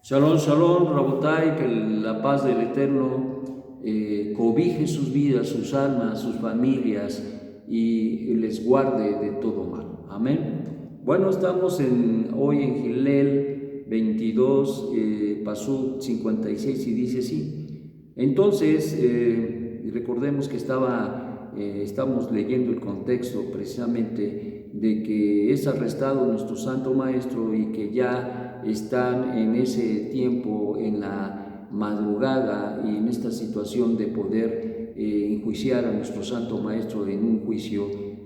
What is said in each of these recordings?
Shalom, shalom, Rabotai, que la paz del Eterno cobije sus vidas, sus almas, sus familias y les guarde de todo mal. Amén. Bueno, estamos hoy en Gilel 22, Pasuk 56 y dice así. Entonces, recordemos que estamos leyendo el contexto precisamente de que es arrestado nuestro Santo Maestro y que ya están en ese tiempo, en la madrugada y en esta situación de poder enjuiciar a nuestro Santo Maestro en un juicio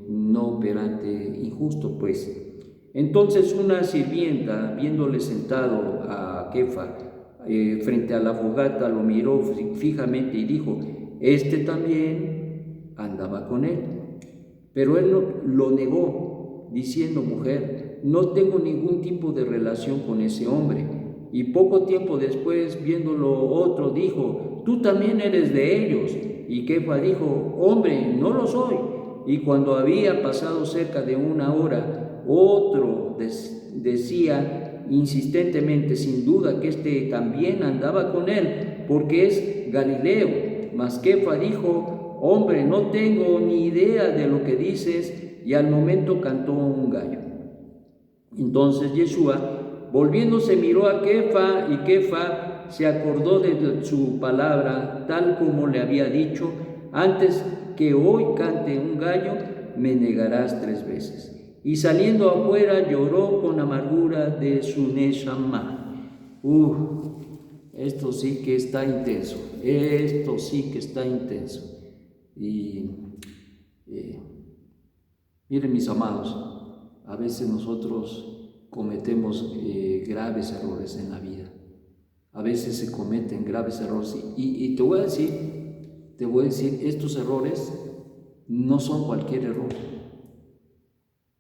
no operante, injusto pues. Entonces una sirvienta, viéndole sentado a Kefa frente a la fogata, lo miró fijamente y dijo: este también andaba con él. Pero él lo negó, diciendo: mujer, no tengo ningún tipo de relación con ese hombre. Y poco tiempo después, viéndolo otro, dijo: tú también eres de ellos. Y Kefa dijo: hombre, no lo soy. Y cuando había pasado cerca de una hora, otro decía insistentemente: sin duda que este también andaba con él, porque es Galileo. Mas Kefa dijo: hombre, no tengo ni idea de lo que dices. Y al momento cantó un gallo. Entonces Yeshua, volviéndose, miró a Kefa, y Kefa se acordó de su palabra, tal como le había dicho: antes que hoy cante un gallo, me negarás 3 veces. Y saliendo afuera, lloró con amargura de su neshama. Esto sí que está intenso, esto sí que está intenso. Y miren, mis amados, a veces nosotros cometemos graves errores en la vida. A veces se cometen graves errores y te voy a decir, estos errores no son cualquier error.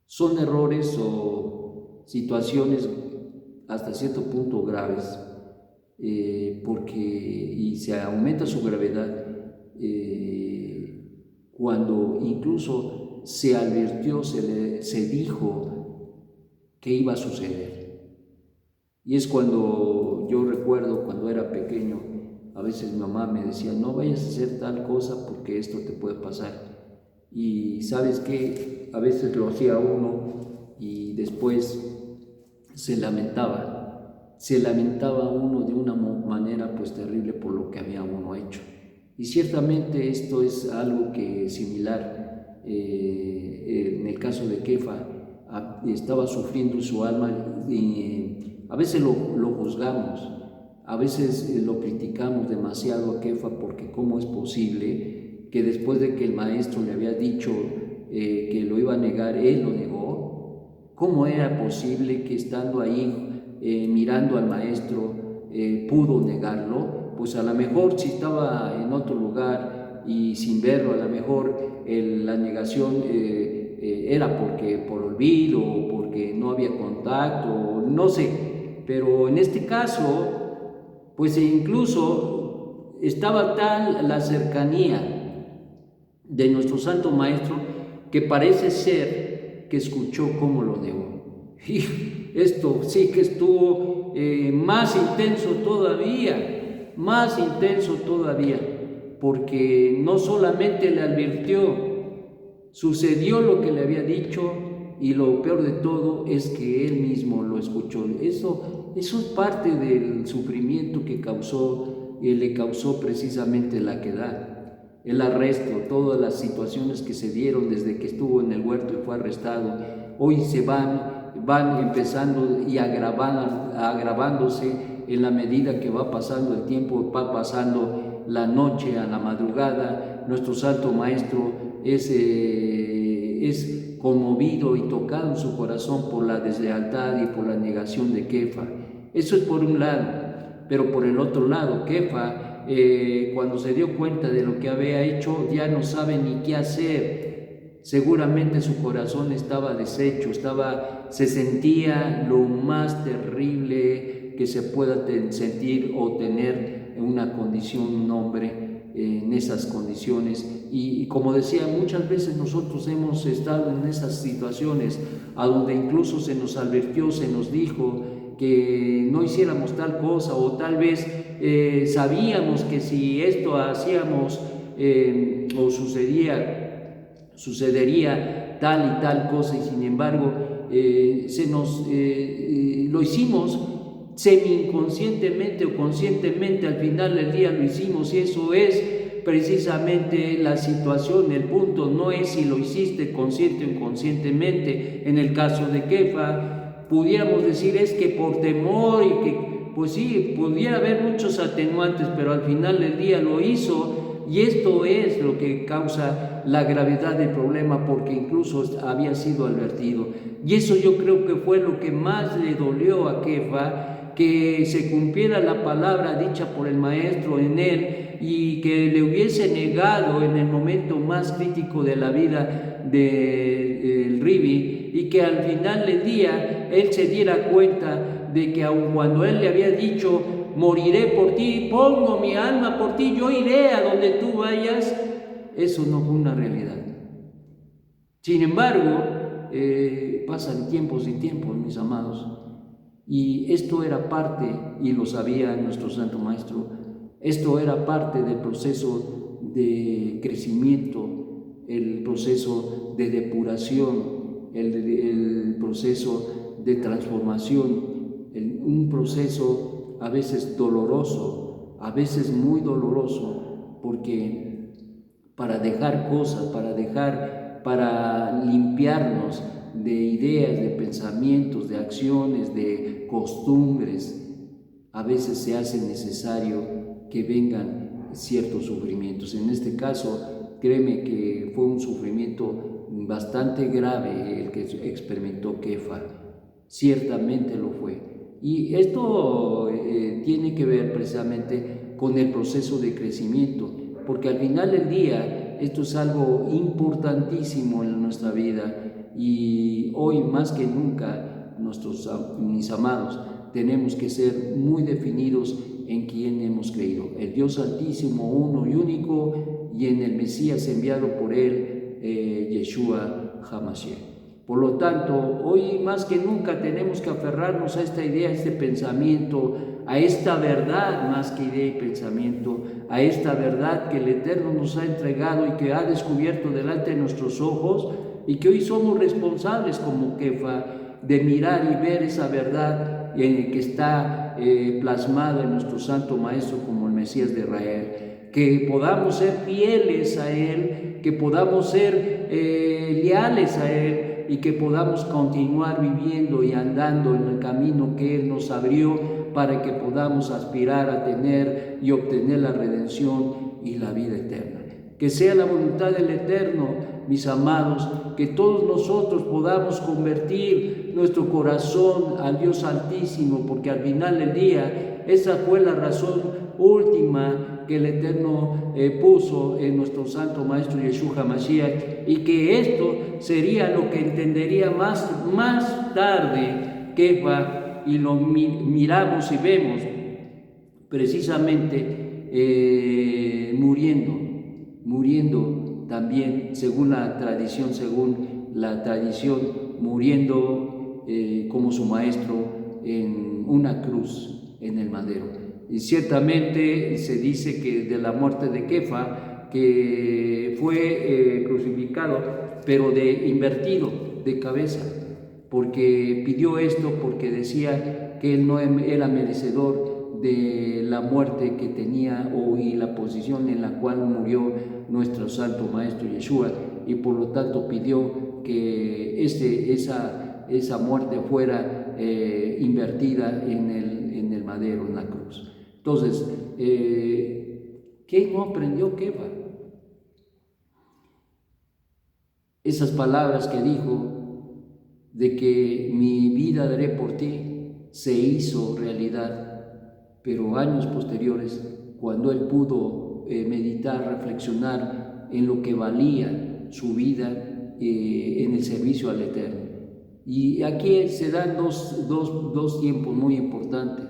Son errores o situaciones hasta cierto punto graves, y se aumenta su gravedad cuando incluso se advirtió, se dijo que iba a suceder. Y es cuando yo recuerdo, cuando era pequeño, a veces mi mamá me decía: no vayas a hacer tal cosa porque esto te puede pasar. Y ¿sabes qué? A veces lo hacía uno y después se lamentaba uno de una manera pues terrible por lo que había uno hecho. Y ciertamente esto es algo que es similar. En el caso de Kefa, estaba sufriendo su alma, y a veces lo juzgamos, a veces lo criticamos demasiado a Kefa, porque cómo es posible que después de que el maestro le había dicho que lo iba a negar, él lo negó. ¿Cómo era posible que estando ahí mirando al maestro pudo negarlo? Pues a lo mejor si estaba en otro lugar y sin verlo, a lo mejor la negación era por olvido, o porque no había contacto, no sé. Pero en este caso, pues incluso estaba tal la cercanía de nuestro Santo Maestro que parece ser que escuchó cómo lo negó. Y esto sí que estuvo más intenso todavía, porque no solamente le advirtió, sucedió lo que le había dicho, y lo peor de todo es que él mismo lo escuchó. Eso es parte del sufrimiento que le causó precisamente la quedad, el arresto, todas las situaciones que se dieron desde que estuvo en el huerto y fue arrestado. Hoy se van empezando y agravándose en la medida que va pasando el tiempo, va pasando la noche a la madrugada. Nuestro Santo Maestro es conmovido y tocado en su corazón por la deslealtad y por la negación de Kefa. Eso es por un lado. Pero por el otro lado, Kefa, cuando se dio cuenta de lo que había hecho, ya no sabe ni qué hacer. Seguramente su corazón estaba deshecho, se sentía lo más terrible que se pueda sentir o tener en una condición, un hombre en esas condiciones. Y como decía, muchas veces nosotros hemos estado en esas situaciones a donde incluso se nos advirtió, se nos dijo que no hiciéramos tal cosa, o tal vez sabíamos que si esto hacíamos o sucedería tal y tal cosa, y sin embargo lo hicimos semi-inconscientemente o conscientemente. Al final del día lo hicimos, y eso es precisamente la situación. El punto no es si lo hiciste consciente o inconscientemente. En el caso de Kefa, pudiéramos decir es que por temor, y que pues sí, pudiera haber muchos atenuantes, pero al final del día lo hizo, y esto es lo que causa la gravedad del problema, porque incluso había sido advertido. Y eso yo creo que fue lo que más le dolió a Kefa, que se cumpliera la palabra dicha por el maestro en él, y que le hubiese negado en el momento más crítico de la vida del Ribi, y que al final del día él se diera cuenta de que aun cuando él le había dicho moriré por ti, pongo mi alma por ti, yo iré a donde tú vayas, eso no fue una realidad. Sin embargo, pasan tiempos y tiempos, mis amados, y esto era parte, y lo sabía nuestro Santo Maestro, esto era parte del proceso de crecimiento, el proceso de depuración, el proceso de transformación, un proceso a veces doloroso, a veces muy doloroso, porque para dejar cosas, para limpiarnos de ideas, de pensamientos, de acciones, de costumbres, a veces se hace necesario que vengan ciertos sufrimientos. En este caso, créeme que fue un sufrimiento bastante grave el que experimentó Kefa, ciertamente lo fue. Y esto tiene que ver precisamente con el proceso de crecimiento, porque al final del día esto es algo importantísimo en nuestra vida, y hoy más que nunca mis amados, tenemos que ser muy definidos en quién hemos creído: el Dios Altísimo, uno y único, y en el Mesías enviado por él, Yeshua HaMashiach. Por lo tanto, hoy más que nunca tenemos que aferrarnos a esta idea, a este pensamiento, a esta verdad, más que idea y pensamiento, a esta verdad que el Eterno nos ha entregado y que ha descubierto delante de nuestros ojos, y que hoy somos responsables como Kefa de mirar y ver esa verdad que está plasmada en nuestro Santo Maestro como el Mesías de Israel, que podamos ser fieles a Él, que podamos ser leales a Él, y que podamos continuar viviendo y andando en el camino que Él nos abrió, para que podamos aspirar a tener y obtener la redención y la vida eterna. Que sea la voluntad del Eterno, mis amados, que todos nosotros podamos convertir nuestro corazón al Dios Altísimo, porque al final del día esa fue la razón última que el Eterno puso en nuestro Santo Maestro Yeshua HaMashiach, y que esto sería lo que entendería más tarde Kefa, y lo miramos y vemos precisamente muriendo también según la tradición, muriendo como su maestro en una cruz en el madero. Y ciertamente se dice que de la muerte de Kefa, que fue crucificado, pero invertido de cabeza, porque pidió esto, porque decía que él no era merecedor de la muerte que tenía y la posición en la cual murió nuestro Santo Maestro Yeshua, y por lo tanto pidió que esa muerte fuera invertida en el madero, en la cruz. Entonces, ¿qué no aprendió Kefa? Esas palabras que dijo de que mi vida daré por ti se hizo realidad, pero años posteriores, cuando él pudo meditar, reflexionar en lo que valía su vida en el servicio al Eterno. Y aquí se dan dos tiempos muy importantes.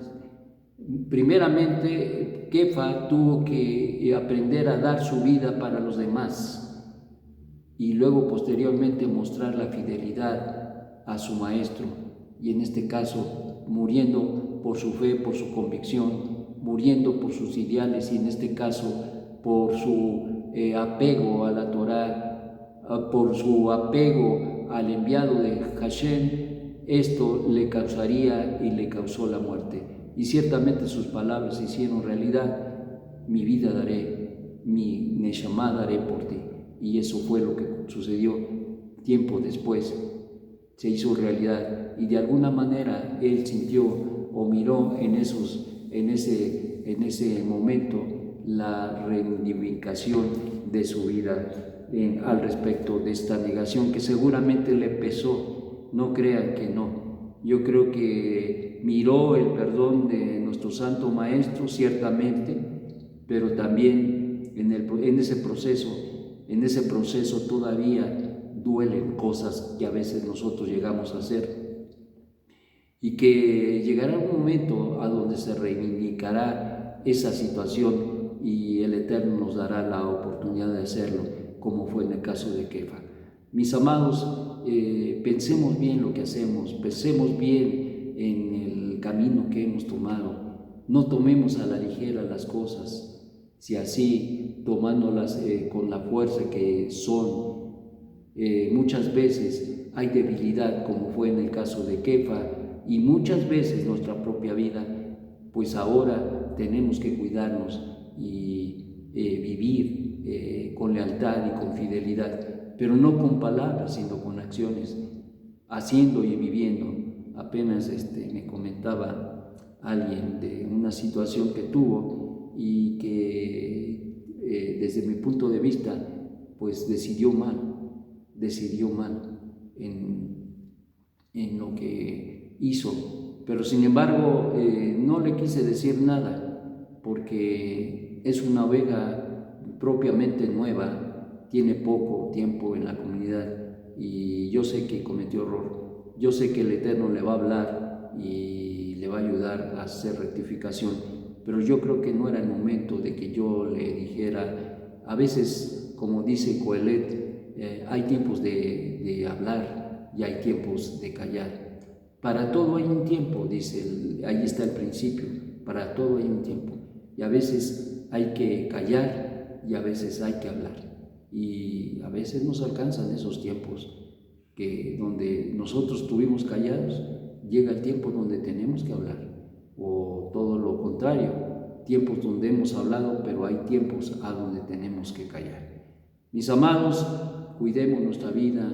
Primeramente, Kefa tuvo que aprender a dar su vida para los demás, y luego posteriormente mostrar la fidelidad a su maestro, y en este caso muriendo por su fe, por su convicción, muriendo por sus ideales y en este caso por su apego a la Torá, por su apego al enviado de Hashem. Esto le causaría y le causó la muerte. Y ciertamente sus palabras se hicieron realidad: mi vida daré, mi neshama daré por ti. Y eso fue lo que sucedió tiempo después. Se hizo realidad y de alguna manera él sintió o miró en ese momento la reivindicación de su vida al respecto de esta negación que seguramente le pesó. No crean que no. Yo creo que miró el perdón de nuestro Santo Maestro, ciertamente, pero también en ese proceso todavía duelen cosas que a veces nosotros llegamos a hacer, y que llegará un momento a donde se reivindicará esa situación y el Eterno nos dará la oportunidad de hacerlo, como fue en el caso de Kefa. Mis amados, pensemos bien lo que hacemos, pensemos bien en el camino que hemos tomado, no tomemos a la ligera las cosas, si así tomándolas con la fuerza que son. Muchas veces hay debilidad, como fue en el caso de Kefa, y muchas veces nuestra propia vida, pues ahora tenemos que cuidarnos y vivir con lealtad y con fidelidad, pero no con palabras, sino con acciones, haciendo y viviendo. Apenas me comentaba alguien de una situación que tuvo y que desde mi punto de vista, pues decidió mal en lo que hizo, pero sin embargo no le quise decir nada porque es una oveja propiamente nueva, tiene poco tiempo en la comunidad y yo sé que cometió error, yo sé que el Eterno le va a hablar y le va a ayudar a hacer rectificación, pero yo creo que no era el momento de que yo le dijera. A veces, como dice Coelet, hay tiempos de hablar y hay tiempos de callar. Para todo hay un tiempo, dice, ahí está el principio, para todo hay un tiempo. Y a veces hay que callar y a veces hay que hablar. Y a veces nos alcanzan esos tiempos donde nosotros estuvimos callados, llega el tiempo donde tenemos que hablar. O todo lo contrario, tiempos donde hemos hablado, pero hay tiempos a donde tenemos que callar. Mis amados, cuidemos nuestra vida,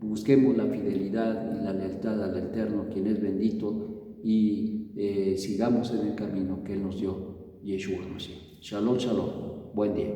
busquemos la fidelidad y la lealtad al Eterno, quien es bendito, y sigamos en el camino que Él nos dio, Yeshua Mashiach. Shalom, shalom. Buen día.